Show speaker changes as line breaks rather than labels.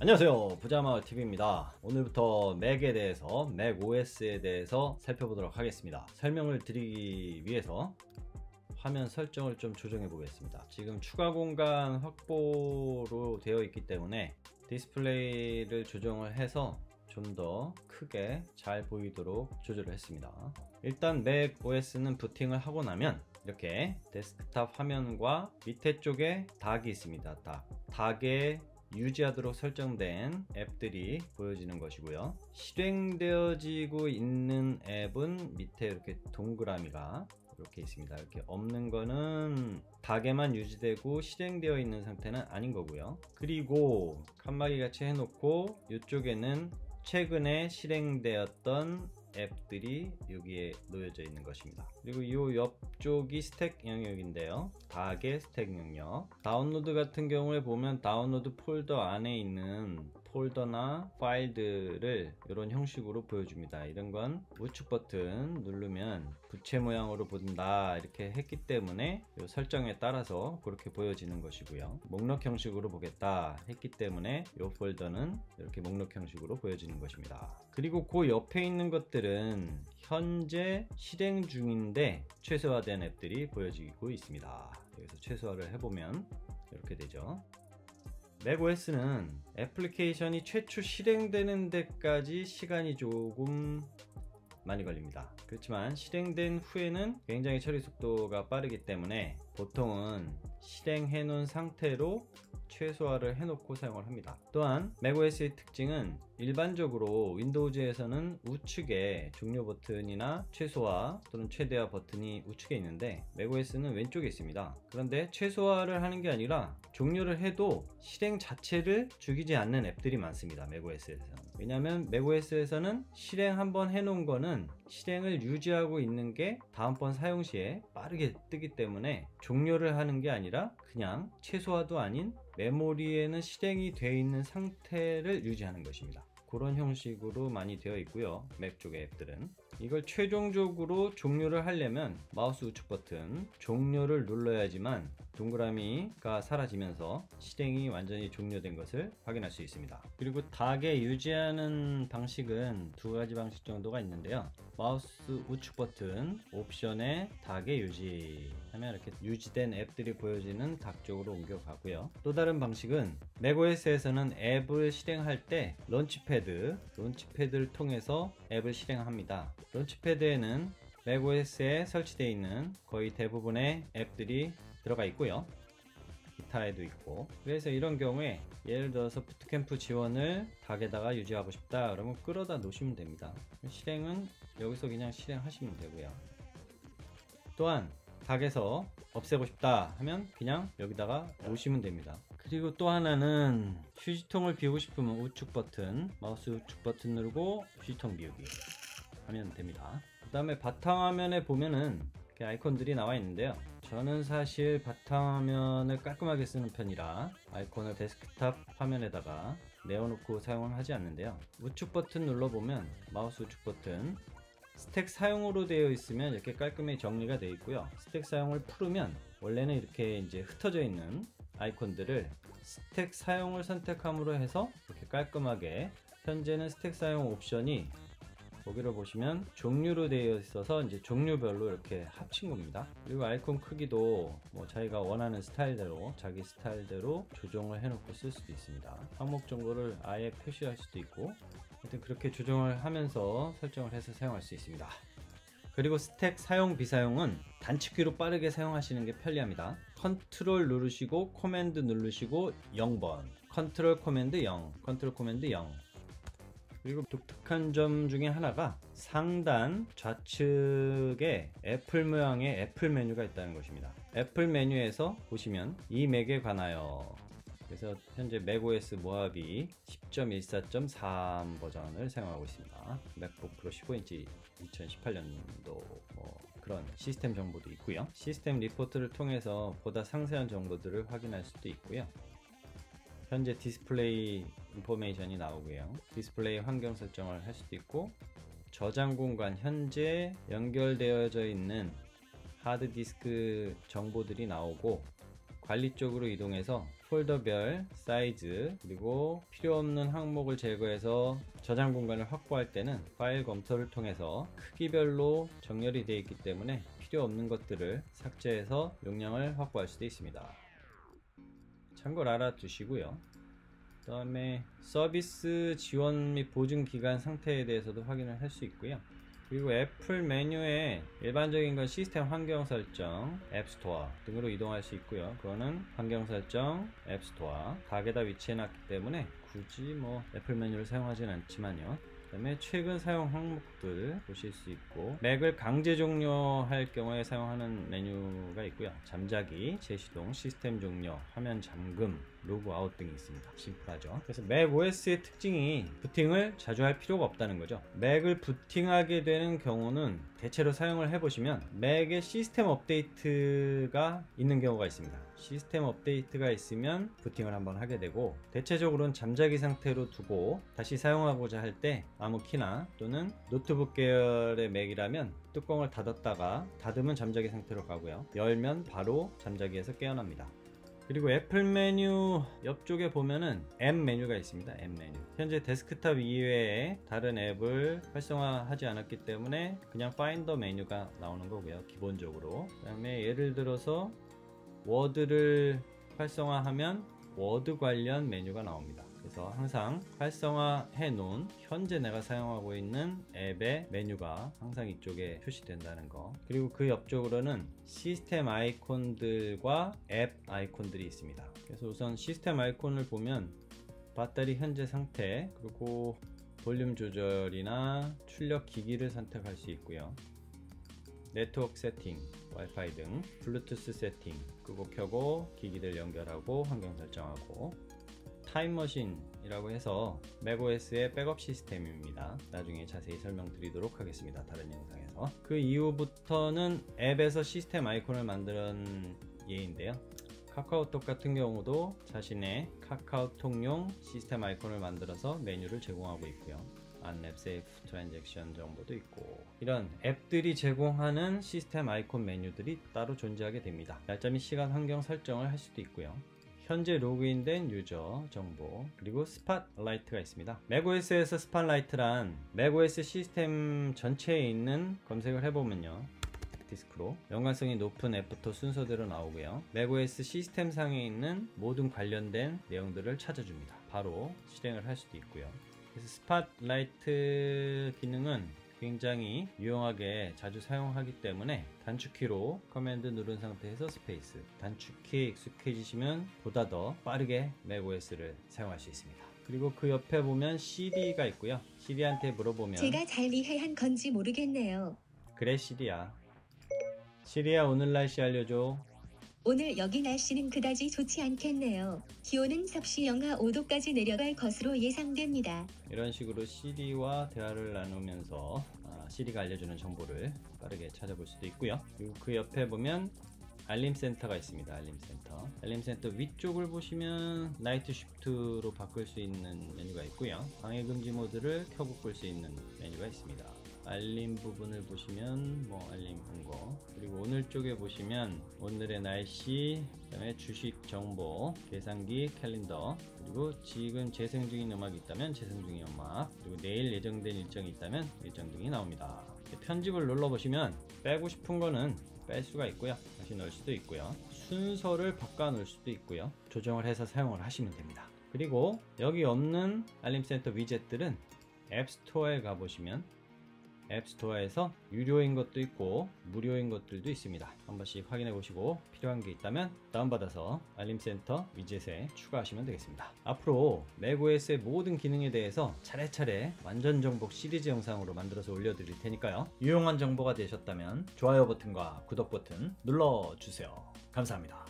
안녕하세요, 부자마을TV입니다. 오늘부터 맥에 대해서, 맥OS에 대해서 살펴보도록 하겠습니다. 설명을 드리기 위해서 화면 설정을 좀 조정해 보겠습니다. 지금 추가 공간 확보로 되어 있기 때문에 디스플레이를 조정을 해서 좀 더 크게 잘 보이도록 조절을 했습니다. 일단 맥OS는 부팅을 하고 나면 이렇게 데스크탑 화면과 밑에 쪽에 닥이 있습니다. 닥에 유지하도록 설정된 앱들이 보여지는 것이고요. 실행되어지고 있는 앱은 밑에 이렇게 동그라미가 이렇게 있습니다. 이렇게 없는 거는 닥에만 유지되고 실행되어 있는 상태는 아닌 거고요. 그리고 칸막이 같이 해놓고 이쪽에는 최근에 실행되었던 앱들이 여기에 놓여져 있는 것입니다. 그리고 이 옆쪽이 스택 영역인데요. 닥의 스택 영역. 다운로드 같은 경우에 보면 다운로드 폴더 안에 있는 폴더나 파일들을 이런 형식으로 보여줍니다. 이런 건 우측 버튼 누르면 부채 모양으로 본다 이렇게 했기 때문에 이 설정에 따라서 그렇게 보여지는 것이고요. 목록 형식으로 보겠다 했기 때문에 이 폴더는 이렇게 목록 형식으로 보여지는 것입니다. 그리고 그 옆에 있는 것들은 현재 실행 중인데 최소화된 앱들이 보여지고 있습니다. 여기서 최소화를 해보면 이렇게 되죠. 맥OS는 애플리케이션이 최초 실행되는 데까지 시간이 조금 많이 걸립니다. 그렇지만 실행된 후에는 굉장히 처리 속도가 빠르기 때문에 보통은 실행해 놓은 상태로 최소화를 해놓고 사용을 합니다. 또한 맥OS의 특징은 일반적으로 윈도우즈에서는 우측에 종료 버튼이나 최소화 또는 최대화 버튼이 우측에 있는데 맥OS는 왼쪽에 있습니다. 그런데 최소화를 하는 게 아니라 종료를 해도 실행 자체를 죽이지 않는 앱들이 많습니다. 맥OS에서는. 왜냐하면 맥OS에서는 실행 한번 해놓은 거는 실행을 유지하고 있는 게 다음번 사용 시에 빠르게 뜨기 때문에 종료를 하는 게 아니라 그냥 최소화도 아닌 메모리에는 실행이 되어 있는 상태를 유지하는 것입니다. 그런 형식으로 많이 되어 있고요. 맥 쪽의 앱들은 이걸 최종적으로 종료를 하려면 마우스 우측 버튼 종료를 눌러야지만 동그라미가 사라지면서 실행이 완전히 종료된 것을 확인할 수 있습니다. 그리고 닥에 유지하는 방식은 두 가지 방식 정도가 있는데요. 마우스 우측 버튼 옵션에 닥에 유지하면 이렇게 유지된 앱들이 보여지는 닥 쪽으로 옮겨가고요. 또 다른 방식은 맥OS에서는 앱을 실행할 때 론치패드를 통해서 앱을 실행합니다. 론치패드에는 맥OS에 설치되어 있는 거의 대부분의 앱들이 들어가 있고요. 기타에도 있고. 그래서 이런 경우에 예를 들어서 부트캠프 지원을 닥에다가 유지하고 싶다 그러면 끌어다 놓으시면 됩니다. 실행은 여기서 그냥 실행하시면 되고요. 또한 닥에서 없애고 싶다 하면 그냥 여기다가 놓으시면 됩니다. 그리고 또 하나는 휴지통을 비우고 싶으면 우측 버튼 마우스 우측 버튼 누르고 휴지통 비우기 하면 됩니다. 그 다음에 바탕화면에 보면은 이렇게 아이콘들이 나와 있는데요. 저는 사실 바탕화면을 깔끔하게 쓰는 편이라 아이콘을 데스크탑 화면에다가 내어놓고 사용을 하지 않는데요. 우측 버튼 눌러보면 마우스 우측 버튼 스택 사용으로 되어 있으면 이렇게 깔끔히 정리가 되어 있고요. 스택 사용을 풀으면 원래는 이렇게 이제 흩어져 있는 아이콘들을 스택 사용을 선택함으로 해서 이렇게 깔끔하게 현재는 스택 사용 옵션이 거기를 보시면 종류로 되어 있어서 이제 종류별로 이렇게 합친 겁니다. 그리고 아이콘 크기도 뭐 자기가 원하는 스타일대로 자기 스타일대로 조정을 해놓고 쓸 수도 있습니다. 항목 정보를 아예 표시할 수도 있고 하여튼 그렇게 조정을 하면서 설정을 해서 사용할 수 있습니다. 그리고 스택 사용 비사용은 단축키로 빠르게 사용하시는 게 편리합니다. 컨트롤 누르시고 코맨드 누르시고 0번 컨트롤 코맨드 0 컨트롤 코맨드 0. 그리고 독특한 점 중에 하나가 상단 좌측에 애플 모양의 애플 메뉴가 있다는 것입니다. 애플 메뉴에서 보시면 이 맥에 관하여 그래서 현재 맥OS 모하비 10.14.3 버전을 사용하고 있습니다. 맥북 프로 15인치 2018년도 그런 시스템 정보도 있고요. 시스템 리포트를 통해서 보다 상세한 정보들을 확인할 수도 있고요. 현재 디스플레이 인포메이션이 나오고요. 디스플레이 환경 설정을 할 수도 있고 저장 공간 현재 연결되어져 있는 하드디스크 정보들이 나오고 관리 쪽으로 이동해서 폴더별 사이즈, 그리고 필요없는 항목을 제거해서 저장 공간을 확보할 때는 파일 검토를 통해서 크기별로 정렬이 되어 있기 때문에 필요 없는 것들을 삭제해서 용량을 확보할 수도 있습니다. 참고로 알아두시고요. 그 다음에 서비스 지원 및 보증 기간 상태에 대해서도 확인을 할 수 있고요. 그리고 애플 메뉴에 일반적인 건 시스템 환경 설정, 앱스토어 등으로 이동할 수 있고요. 그거는 환경 설정, 앱스토어 각에다 위치해 놨기 때문에 굳이 뭐 애플 메뉴를 사용하진 않지만요. 그 다음에 최근 사용 항목들 보실 수 있고, 맥을 강제 종료할 경우에 사용하는 메뉴가 있고요. 잠자기, 재시동, 시스템 종료, 화면 잠금, 로그아웃 등이 있습니다. 심플하죠. 그래서 맥 OS의 특징이 부팅을 자주 할 필요가 없다는 거죠. 맥을 부팅하게 되는 경우는 대체로 사용을 해보시면 맥에 시스템 업데이트가 있는 경우가 있습니다. 시스템 업데이트가 있으면 부팅을 한번 하게 되고, 대체적으로는 잠자기 상태로 두고 다시 사용하고자 할 때 아무 키나 또는 노트북 계열의 맥이라면 뚜껑을 닫았다가 닫으면 잠자기 상태로 가고요. 열면 바로 잠자기에서 깨어납니다. 그리고 애플 메뉴 옆쪽에 보면은 앱 메뉴가 있습니다. 앱 메뉴. 현재 데스크탑 이외에 다른 앱을 활성화하지 않았기 때문에 그냥 파인더 메뉴가 나오는 거고요. 기본적으로. 그 다음에 예를 들어서 워드를 활성화하면 워드 관련 메뉴가 나옵니다. 그래서 항상 활성화해 놓은 현재 내가 사용하고 있는 앱의 메뉴가 항상 이쪽에 표시된다는 거. 그리고 그 옆쪽으로는 시스템 아이콘들과 앱 아이콘들이 있습니다. 그래서 우선 시스템 아이콘을 보면 배터리 현재 상태, 그리고 볼륨 조절이나 출력 기기를 선택할 수 있고요. 네트워크 세팅, 와이파이 등 블루투스 세팅, 끄고 켜고 기기들 연결하고 환경 설정하고, 타임머신이라고 해서 맥OS의 백업 시스템입니다. 나중에 자세히 설명드리도록 하겠습니다. 다른 영상에서. 그 이후부터는 앱에서 시스템 아이콘을 만드는 예인데요. 카카오톡 같은 경우도 자신의 카카오톡용 시스템 아이콘을 만들어서 메뉴를 제공하고 있고요. 안랩 세이프 트랜잭션 정보도 있고, 이런 앱들이 제공하는 시스템 아이콘 메뉴들이 따로 존재하게 됩니다. 날짜 및 시간 환경 설정을 할 수도 있고요. 현재 로그인된 유저 정보, 그리고 스팟라이트가 있습니다. 맥OS에서 스팟라이트란 맥OS 시스템 전체에 있는, 검색을 해보면요, 디스크로 연관성이 높은 앱부터 순서대로 나오고요. 맥OS 시스템 상에 있는 모든 관련된 내용들을 찾아줍니다. 바로 실행을 할 수도 있고요. 그래서 스팟라이트 기능은 굉장히 유용하게 자주 사용하기 때문에 단축키로 커맨드 누른 상태에서 스페이스, 단축키 익숙해지시면 보다 더 빠르게 맥OS를 사용할 수 있습니다. 그리고 그 옆에 보면 시리가 있고요. 시리한테 물어보면,
제가 잘 이해한 건지 모르겠네요.
그래 시리야, 시리야 오늘 날씨 알려줘.
오늘 여기 날씨는 그다지 좋지 않겠네요. 기온은 섭씨 영하 5도까지 내려갈 것으로 예상됩니다.
이런 식으로 시리와 대화를 나누면서 시리가 알려주는 정보를 빠르게 찾아볼 수도 있고요. 그리고 그 옆에 보면 알림 센터가 있습니다. 알림 센터 위쪽을 보시면 나이트 쉬프트로 바꿀 수 있는 메뉴가 있고요. 방해 금지 모드를 켜고 끌 수 있는 메뉴가 있습니다. 알림 부분을 보시면 뭐 알림 본거, 그리고 오늘 쪽에 보시면 오늘의 날씨, 그다음에 주식 정보, 계산기, 캘린더, 그리고 지금 재생 중인 음악이 있다면 재생 중인 음악, 그리고 내일 예정된 일정이 있다면 일정 등이 나옵니다. 편집을 눌러보시면 빼고 싶은 거는 뺄 수가 있고요. 다시 넣을 수도 있고요. 순서를 바꿔 놓을 수도 있고요. 조정을 해서 사용을 하시면 됩니다. 그리고 여기 없는 알림센터 위젯들은 앱스토어에 가보시면 앱스토어에서 유료인 것도 있고 무료인 것들도 있습니다. 한 번씩 확인해 보시고 필요한 게 있다면 다운받아서 알림센터 위젯에 추가하시면 되겠습니다. 앞으로 맥OS의 모든 기능에 대해서 차례차례 완전 정복 시리즈 영상으로 만들어서 올려드릴 테니까요. 유용한 정보가 되셨다면 좋아요 버튼과 구독 버튼 눌러주세요. 감사합니다.